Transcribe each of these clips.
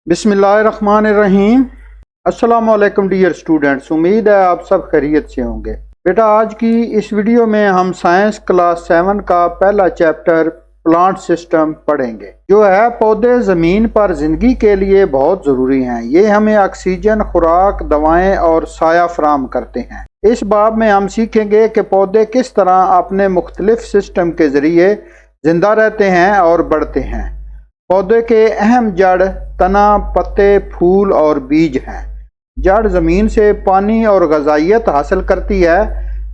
बिस्मिल्लाहिर्रहमानिर्रहीम। अस्सलाम वालेकुम डियर स्टूडेंट्स, उम्मीद है आप सब खैरियत से होंगे। बेटा, आज की इस वीडियो में हम साइंस क्लास 7 का पहला चैप्टर प्लांट सिस्टम पढ़ेंगे, जो है पौधे ज़मीन पर ज़िंदगी के लिए बहुत ज़रूरी हैं। ये हमें ऑक्सीजन, खुराक, दवाएं और साया फराहम करते हैं। इस बाब में हम सीखेंगे कि पौधे किस तरह अपने मुख्तलिफ सिस्टम के ज़रिए ज़िंदा रहते हैं और बढ़ते हैं। पौधे के अहम जड़, तना, पत्ते, फूल और बीज हैं। जड़ ज़मीन से पानी और ग़िज़ाइयत हासिल करती है।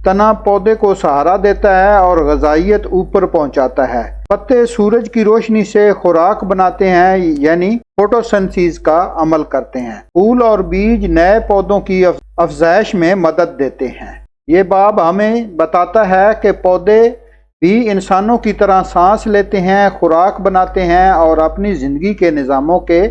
तना पौधे को सहारा देता है और ग़िज़ाइयत ऊपर पहुंचाता है। पत्ते सूरज की रोशनी से खुराक बनाते हैं, यानी फोटोसिंथेसिस का अमल करते हैं। फूल और बीज नए पौधों की अफजाइश में मदद देते हैं। ये बाब हमें बताता है कि पौधे भी इंसानों की तरह सांस लेते हैं, खुराक बनाते हैं और अपनी ज़िंदगी के निज़ामों के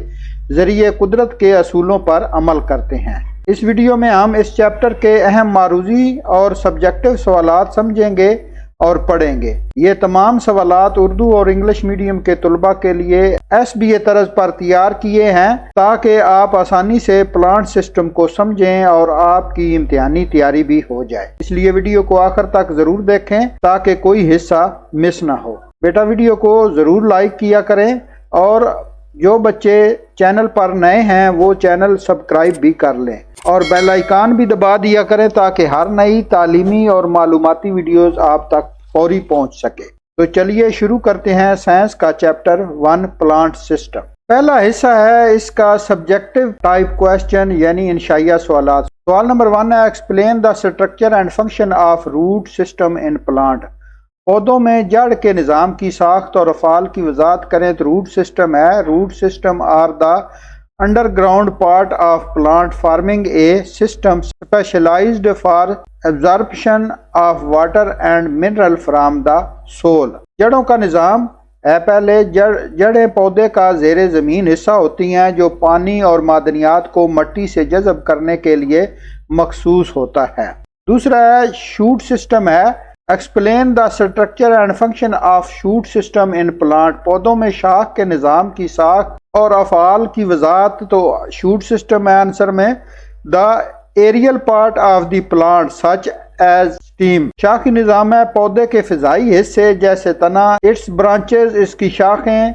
ज़रिए कुदरत के असूलों पर अमल करते हैं। इस वीडियो में हम इस चैप्टर के अहम मारूजी और सब्जेक्टिव सवालात समझेंगे और पढ़ेंगे। ये तमाम सवालात उर्दू और इंग्लिश मीडियम के तलबा के लिए SBA तर्ज पर तैयार किए हैं, ताकि आप आसानी से प्लांट सिस्टम को समझें और आपकी इम्तिहानी तैयारी भी हो जाए। इसलिए वीडियो को आखिर तक ज़रूर देखें ताकि कोई हिस्सा मिस ना हो। बेटा, वीडियो को ज़रूर लाइक किया करें और जो बच्चे चैनल पर नए हैं वो चैनल सब्सक्राइब भी कर लें और बेल आइकन भी दबा दिया करें, ताकि हर नई तालीमी और मालूमाती वीडियोस आप तक फौरी पहुंच सके। तो चलिए शुरू करते हैं साइंस का चैप्टर 1 प्लांट सिस्टम। पहला हिस्सा है इसका सब्जेक्टिव टाइप क्वेश्चन, यानी इंशाइया सवालात। सवाल नंबर 1 है, explain the structure and function of root system in plant. पौधों में जड़ के निज़ाम की साख्त और अफ़ाल की वजाहत करें तो रूट सिस्टम है। Root system are the underground part of plant forming a system specialized for absorption of water and mineral from the soil. जड़ों का निज़ाम है। पहले जड़ें पौधे का ज़ेरे ज़मीन हिस्सा होती हैं, जो पानी और मादनियात को मिट्टी से जज़ब करने के लिए मखसूस होता है। दूसरा है शूट सिस्टम है। Explain the structure and function of shoot system in plant. पौधों में शाख के निज़ाम की साख और अफ़ाल की वजाहत तो शूट सिस्टम है आंसर में। The aerial part of the plant such as stem. शाखी निज़ाम है पौधे के फ़िज़ाई हिस्से जैसे तना, इट्स ब्रांचेज इसकी शाखें,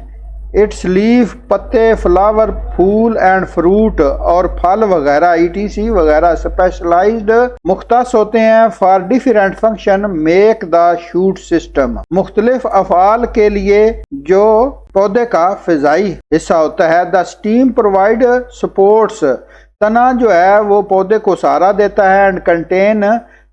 इट्स लीफ पत्ते, फ्लावर फूल एंड फ्रूट और फल वगैरह ETC वगैरह स्पेशलाइज्ड मुख्तस होते हैं for different function make the shoot system. मुख्तलिफ अफ़ाल के लिए जो पौधे का फ़िज़ाई हिस्सा होता है। The steam provide supports. तना जो है वो पौधे को सहारा देता है and contain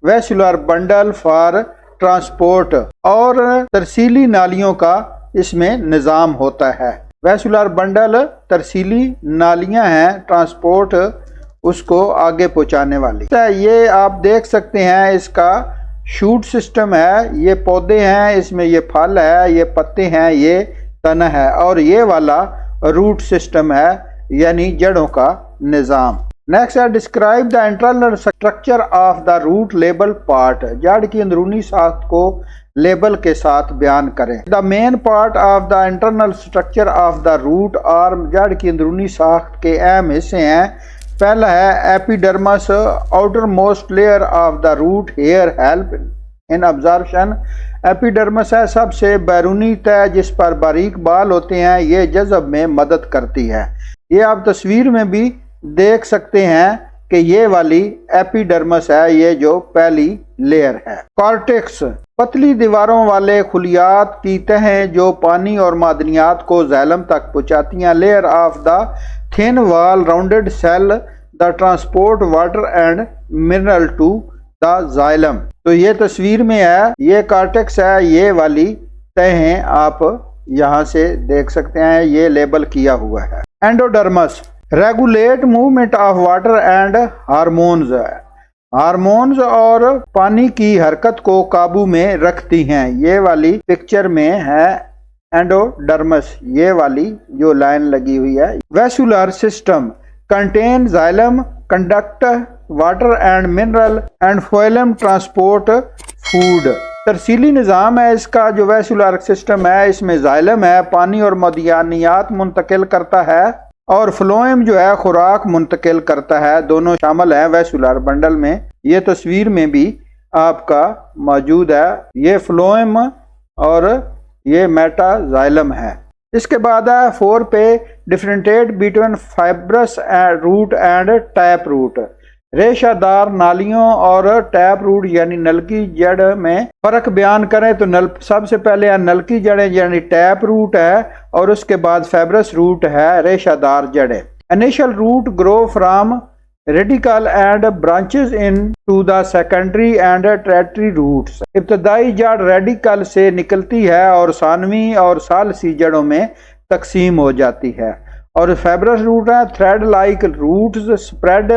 vascular bundle for transport. और तरसीली नालियों का इसमें निज़ाम होता है। वेस्कुलर बंडल तरसीली नालियां हैं, ट्रांसपोर्ट उसको आगे पहुंचाने वाली। ये आप देख सकते हैं इसका शूट सिस्टम है। ये पौधे हैं, इसमें ये फल है, ये पत्ते हैं, ये तना है और ये वाला रूट सिस्टम है, यानी जड़ों का निज़ाम। नेक्स्ट है, describe the internal structure of the root label part. जड़ की अंदरूनी साख्त को लेबल के साथ बयान करें। The main part of the internal structure of the root arm. जड़ की अंदरूनी साख्त के अहम हिस्से हैं। पहला है epidermis, outer most layer of the root hair help in absorption. Epidermis है सबसे बैरूनी तह जिस पर बारीक बाल होते हैं, ये जज़ब में मदद करती है। ये आप तस्वीर में भी देख सकते हैं कि ये वाली एपिडर्मस है, ये जो पहली लेयर है। कॉर्टेक्स पतली दीवारों वाले खुलियात की तहें जो पानी और मादनियात को ज़ैलम तक पहुँचाती हैं। Layer of the thin wall rounded cell the transport water and mineral to the xylem. तो ये तस्वीर में है, ये कॉर्टेक्स है, ये वाली तहें आप यहाँ से देख सकते हैं, ये लेबल किया हुआ है। Endodermis regulate movement of water and hormones. Hormones और पानी की हरकत को काबू में रखती हैं। ये वाली पिक्चर में है एंडोडर्मस, ये वाली जो लाइन लगी हुई है। Vascular system contain xylem conduct water and mineral and phloem transport food. तरसीली निज़ाम है इसका जो वेस्कुलर सिस्टम है, इसमें जाइलम है, पानी और मदियानियात मुंतकिल करता है और फ्लोएम जो है खुराक मुंतकिल करता है, दोनों शामिल हैं वैस्कुलर बंडल में। ये तस्वीर में भी आपका मौजूद है, ये फ्लोएम और ये मेटाजाइलम है। इसके बाद है 4 पे differentiate between fibrous root and tap root. रेशादार नालियों और टैप रूट यानी नलकी जड़ में फर्क बयान करें तो सबसे पहले नलकी जड़ें यानी टैप रूट है और उसके बाद फाइब्रस रूट है रेशादार जड़ें। Initial root grow from radical and branches into the secondary and tertiary roots. इब्तदाई जड़ रेडिकल से निकलती है और सानवी और सालसी जड़ों में तकसीम हो जाती है। और फाइब्रस रूट है thread like roots spread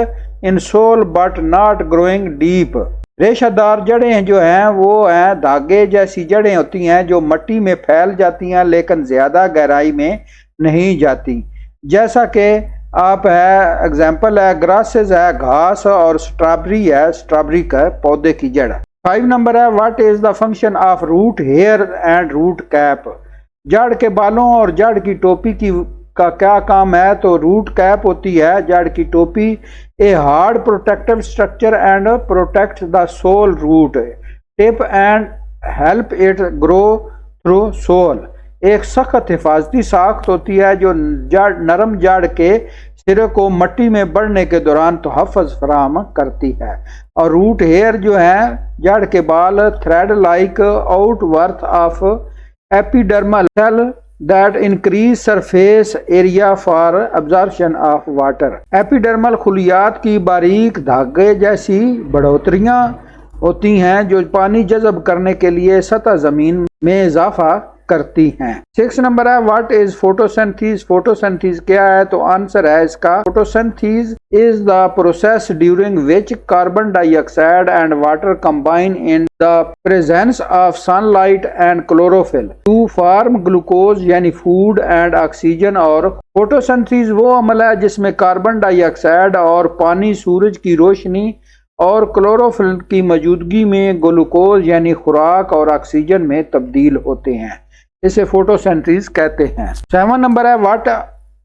in soil but not growing deep. रेशादार जड़ें जो हैं वो हैं धागे जैसी जड़ें होती हैं जो मिट्टी में फैल जाती हैं लेकिन ज़्यादा गहराई में नहीं जाती। जैसा कि आप है एग्जाम्पल है ग्रासेस है घास और स्ट्रॉबेरी है स्ट्रॉबेरी का पौधे की जड़। 5 नंबर है what is the function of root hair and root cap. जड़ के बालों और जड़ की टोपी का क्या काम है, तो रूट कैप होती है जड़ की टोपी। A hard protective structure and protect the soil root tip and help it grow through soil. एक सख्त हिफाजती साख्त होती है जो नरम जड़ के सिरे को मिट्टी में बढ़ने के दौरान तहफ़्फ़ुज़ फराहम करती है। और रूट हेयर जो है जड़ के बाल thread like outgrowth of epidermal cell that increase surface area for absorption of water. Epidermal खुलियात की बारीक धागे जैसी बढ़ोतरियां होती हैं जो पानी जज़ब करने के लिए सतह ज़मीन में इजाफा करती हैं। 6 नंबर है व्हाट इज फोटोसिंथेसिस। फोटोसिंथेसिस क्या है, तो आंसर है इसका photosynthesis is the process during which carbon dioxide and water combine in the presence of sunlight and chlorophyll to form glucose यानी फूड एंड ऑक्सीजन। और फोटोसिंथेसिस वो अमल है जिसमें कार्बन डाइऑक्साइड और पानी सूरज की रोशनी और क्लोरोफिल की मौजूदगी में ग्लूकोज यानी खुराक और ऑक्सीजन में तब्दील होते हैं, इसे फोटोसिंथेसिस कहते हैं। 7 नंबर है what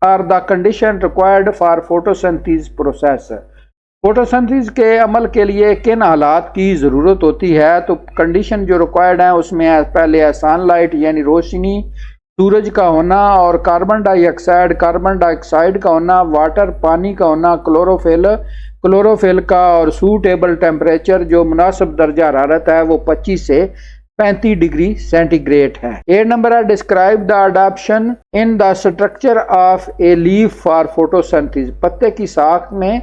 are the condition required for photosynthesis process. Photosynthesis के अमल के लिए किन हालात की ज़रूरत होती है, तो कंडीशन जो रिक्वायर्ड है उसमें है पहले है सनलाइट यानी रोशनी सूरज का होना और कार्बन डाइऑक्साइड का होना, वाटर पानी का होना, क्लोरोफिल का और सूटेबल टेम्परेचर जो मुनासिब दर्जा हरारत है वो 25 से 35 डिग्री सेंटीग्रेड है। 8 नंबर है describe the adoption in the structure of a leaf for photosynthesis. पत्ते की साख में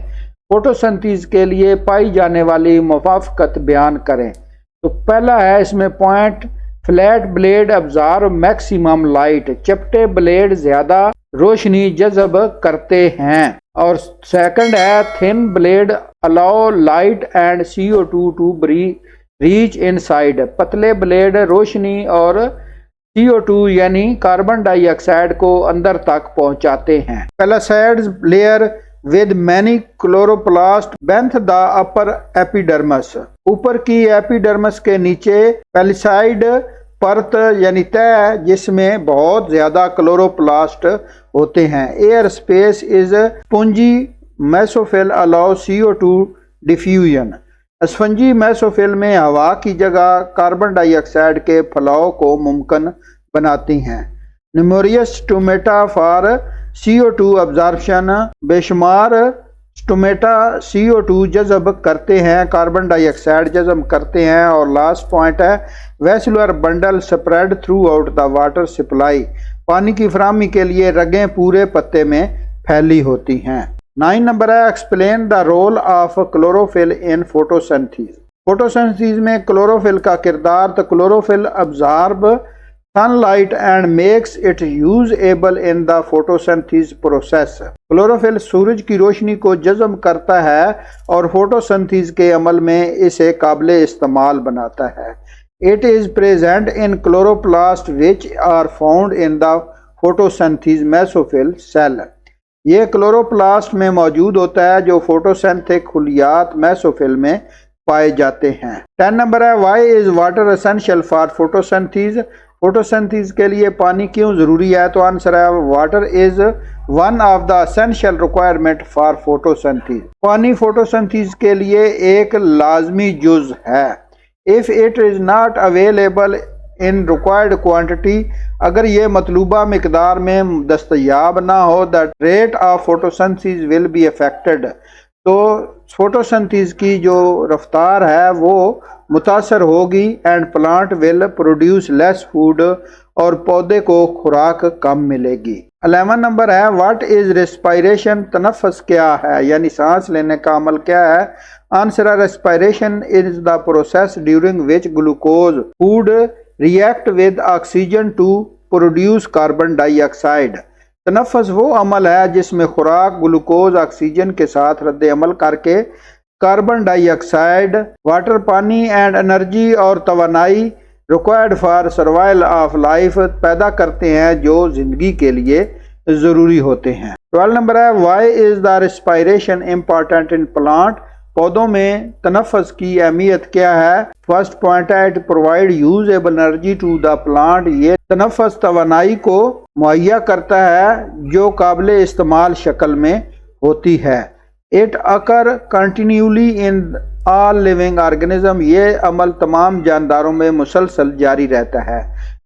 फोटोसिंथेसिस के लिए पाई जाने वाली मुवाफकत बयान करें। तो पहला है इसमें point flat blade absorb maximum light, चपटे ब्लेड ज्यादा रोशनी जज़ब करते हैं। और सेकंड है thin blade allow light and CO2 to reach inside, पतले ब्लेड रोशनी और CO2 यानी कार्बन डाइऑक्साइड को अंदर तक पहुंचाते हैं। Palisades layer with many chloroplast beneath the upper epidermis, ऊपर की एपिडर्मस के नीचे पैलिसाइड परत यानी तय जिसमें बहुत ज्यादा क्लोरोप्लास्ट होते हैं। Air space is spongy mesophyll allow CO2 diffusion, spongy mesophyll में हवा की जगह कार्बन डाइऑक्साइड के फैलाव को मुमकिन बनाती हैं। Numerous stomata for CO2 absorption, बेशुमार स्टोमेटा CO2 जज़ब करते हैं, कार्बन डाइऑक्साइड जज़ब करते हैं। और लास्ट पॉइंट है vascular bundle spread through out the water supply, पानी की फराहमी के लिए रगें पूरे पत्ते में फैली होती हैं। 9 नंबर है explain the role of chlorophyll in photosynthesis. Photosynthesis में क्लोरोफिल का किरदार, तो chlorophyll absorb sunlight and makes it usable in the photosynthesis process. Chlorophyll सूरज की रोशनी को जज़ब करता है और फोटोसिंथेसिस के अमल में इसे काबिल इस्तेमाल बनाता है। It is present in chloroplast which are found in the photosynthesis mesophyll cell, ये क्लोरोप्लास्ट में मौजूद होता है जो फोटोसिंथेटिक खुलियात मेसोफिल में पाए जाते हैं। 10 नंबर है why is water essential for photosynthesis. Photosynthesis के लिए पानी क्यों ज़रूरी है? तो आंसर है water is one of the essential requirement for photosynthesis. पानी फोटोसिंथेसिस के लिए एक लाजमी जुज़ है। If it is not available in required quantity, अगर ये मतलूबा मिकदार में दस्तयाब ना हो, the rate of photosynthesis will be affected, तो फोटोसिंथेसिस की जो रफ्तार है वो मुतासर होगी। And plant will produce less food, और पौधे को खुराक कम मिलेगी। 11 नंबर है व्हाट इज रेस्पिरेशन? तनफ़ुस क्या है, यानी सांस लेने का अमल क्या है? आंसर है respiration is the process during which glucose food react with oxygen to produce carbon dioxide. तनफ़ुस वो अमल है जिसमें खुराक ग्लूकोज ऑक्सीजन के साथ रद्द अमल करके कार्बन डाइऑक्साइड, वाटर, पानी एंड एनर्जी और तवानाई required for survival of life पैदा करते हैं जो जिंदगी के लिए ज़रूरी होते हैं। 12 नंबर है why is the respiration important in plant? पौधों में तनफ़ुस की अहमियत क्या है? फर्स्ट पॉइंट है it provide usable energy to the plant. ये तनफ़ुस तवानाई को मुहैया करता है जो काबिल इस्तेमाल शक्ल में होती है। It occur continually in all living organism, ये अमल तमाम जानदारों में मुसलसल जारी रहता है।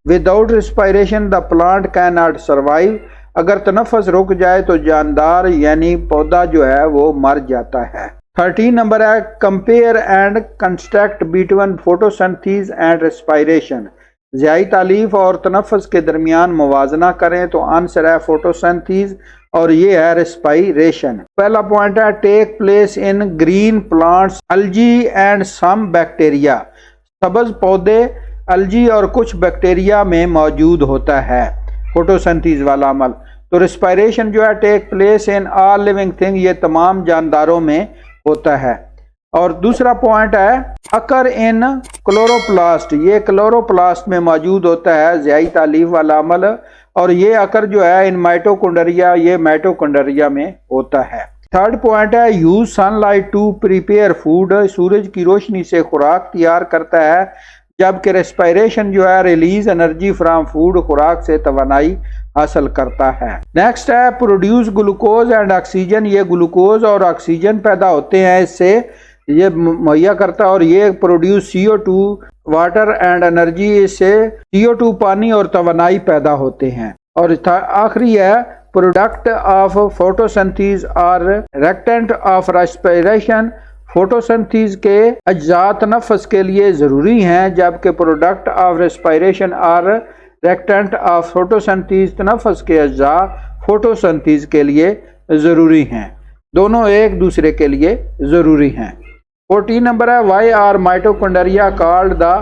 Without respiration the plant can not survive, अगर तनफ़ुस रुक जाए तो जानदार यानी पौधा जो है वो मर जाता है। 13 नंबर है compare and construct between photosynthesis and respiration. ज़ियाई तालीफ और तनफ़ुस के दरमियान मुवाजना करें, तो आंसर है फोटोसिंथेसिस और ये है रेस्पिरेशन। पहला पॉइंट है take place in green plants algae and some bacteria. सब्ज़ पौधे, अल्जी और कुछ बैक्टीरिया में मौजूद होता है फोटोसिंथेसिस वाला अमल। तो रेस्पिरेशन जो है take place in all living thing, ये तमाम जानदारों में होता है। और दूसरा पॉइंट है अकर इन क्लोरोप्लास्ट, ये क्लोरोप्लास्ट में मौजूद होता है ज़ियाई तालीफ वाला अमल, और ये अकर जो है इन माइटोकॉन्ड्रिया, ये माइटोकॉन्ड्रिया में होता है। थर्ड पॉइंट है use sunlight to prepare food, सूरज की रोशनी से खुराक तैयार करता है, जबकि रेस्पिरेशन जो है रिलीज एनर्जी फ्रॉम फूड, खुराक से तवानाई हासिल करता है। नेक्स्ट है प्रोड्यूस ग्लूकोज एंड ऑक्सीजन, ये ग्लूकोज और ऑक्सीजन पैदा होते हैं, इससे ये मुहैया करता है, और ये produce CO2 water and energy, इससे CO2 पानी और तवानाई पैदा होते हैं। और आखिरी है प्रोडक्ट ऑफ फोटोसिंथेसिस और रिएक्टेंट ऑफ रेस्पिरेशन। फोटोसिंथेसिस के अज्जा तनफ़ुस के लिए ज़रूरी हैं, जबकि प्रोडक्ट ऑफ रेस्पिरेशन और रिएक्टेंट ऑफ फोटोसिंथेसिस तनफ़ुस के अज्जा फोटोसिंथेसिस के लिए ज़रूरी हैं। दोनों एक दूसरे के लिए ज़रूरी हैं। 14 नंबर है why are mitochondria called the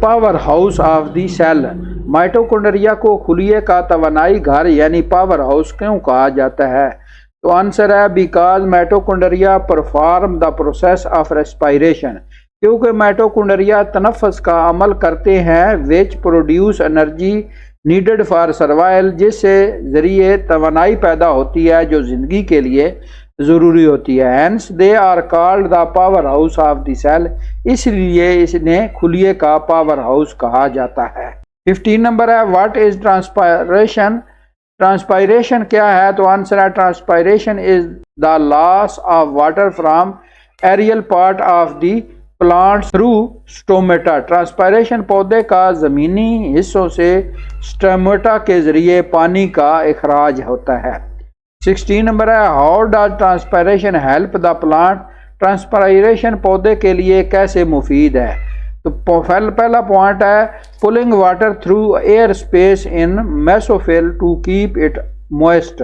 power house of the cell. Mitochondria को खुलिये का तवानाई घर यानी पावर हाउस क्यों कहा जाता है? तो आंसर है because mitochondria perform the process of respiration, क्योंकि माइटोकॉन्ड्रिया तनफ़ुस का अमल करते हैं which produce energy needed for survival, जिससे ज़रिए तवानाई पैदा होती है जो ज़िंदगी के लिए ज़रूरी होती है। Hence they are called the power house of the cell, इसलिए इसने खुलिये का पावर हाउस कहा जाता है। 15 नंबर है व्हाट इज ट्रांसपायरेशन? ट्रांसपायरेशन क्या है? तो आंसर है transpiration is the loss of water from aerial part of the plant through stomata. Transpiration पौधे का ज़मीनी हिस्सों से स्टोमेटा के ज़रिए पानी का इखराज होता है। 16 नंबर है how does transpiration help the plant? Transpiration पौधे के लिए कैसे मुफीद है? तो पहला पॉइंट है pulling water through air space in mesophyll to keep it moist.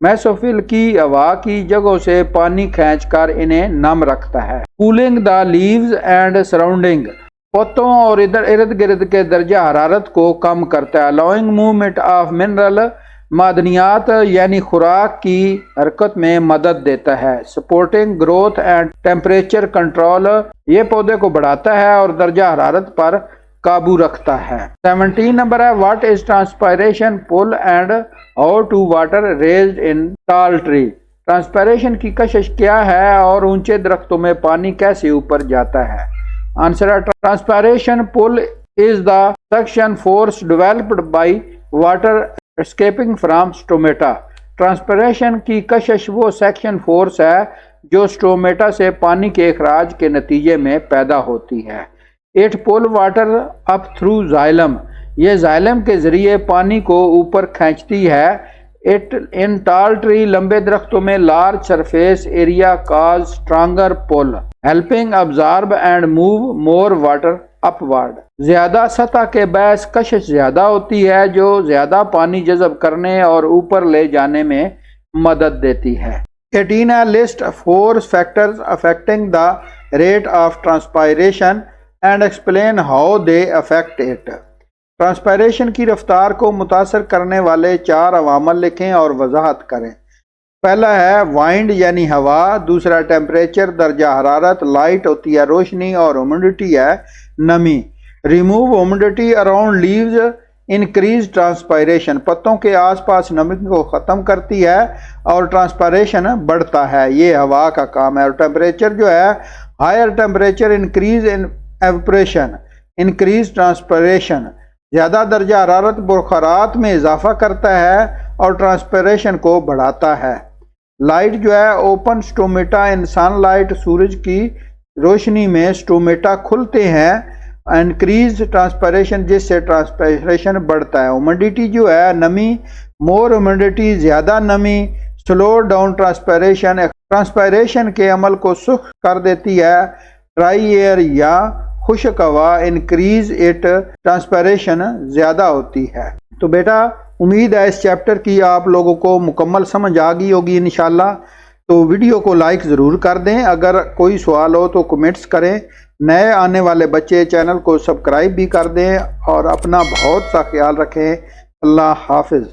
Mesophyll की हवा की जगहों से पानी खींचकर इन्हें नम रखता है। Cooling the leaves and surrounding, पत्तों और इर्द गिर्द के दर्जा हरारत को कम करता है। अलाउइंग मूवमेंट ऑफ मिनरल, मादनियात यानी खुराक की हरकत में मदद देता है। Supporting growth and temperature control, ये पौधे को बढ़ाता है और दर्जा हरारत पर काबू रखता है। 17 नंबर है what is transpiration pull and how to water raised in tall tree. Transpiration की कशिश क्या है और ऊंचे दरख्तों में पानी कैसे ऊपर जाता है? आंसर है transpiration pull is the suction force developed by water escaping from stomata. Transpiration की कशिश वो सेक्शन फोर्स है जो स्टोमेटा से पानी के अखराज के नतीजे में पैदा होती है। It pull water up through xylem, ये जाइलम के जरिए पानी को ऊपर खींचती है। इट इन टाल ट्री, लंबे दरख्तों में large surface area cause stronger pull helping absorb and move more water upward. ज्यादा सतह के बैस कशिश ज्यादा होती है जो ज्यादा पानी जज़ब करने और ऊपर ले जाने में मदद देती है। 18 list force factors affecting the rate of transpiration and explain how they affect it. Transpiration की रफ्तार को मुतासर करने वाले 4 अवामल लिखें और वजाहत करें। पहला है वाइंड यानी हवा, दूसरा टेम्परेचर दर्जा हरारत, लाइट होती है रोशनी और ह्यूमिडिटी है नमी। Remove humidity around leaves increase transpiration, पत्तों के आसपास नमी को ख़त्म करती है और ट्रांसपायरेशन बढ़ता है, ये हवा का काम है। और टेम्परेचर जो है higher temperature increase in evaporation increase transpiration, ज़्यादा दर्जा हरारत बुखारात में इजाफा करता है और ट्रांसपायरेशन को बढ़ाता है। लाइट जो है ओपन स्टोमेटा इन सनलाइट, सूरज की रोशनी में स्टोमेटा खुलते हैं। इंक्रीज ट्रांसपायरेशन, जिससे ट्रांसपायरेशन बढ़ता है। ह्यूमिडिटी जो है नमी, मोर ह्यूमिडिटी ज़्यादा नमी, स्लो डाउन ट्रांसपायरेशन, ट्रांसपायरेशन के अमल को सुख कर देती है। ड्राई एयर या खुश्क हवा इंक्रीज इट, ट्रांसपायरेशन ज़्यादा होती है। तो बेटा उम्मीद है इस चैप्टर की आप लोगों को मुकम्मल समझ आ गई होगी इंशाल्लाह। तो वीडियो को लाइक ज़रूर कर दें, अगर कोई सवाल हो तो कमेंट्स करें। नए आने वाले बच्चे चैनल को सब्सक्राइब भी कर दें और अपना बहुत सा ख्याल रखें। अल्लाह हाफिज़।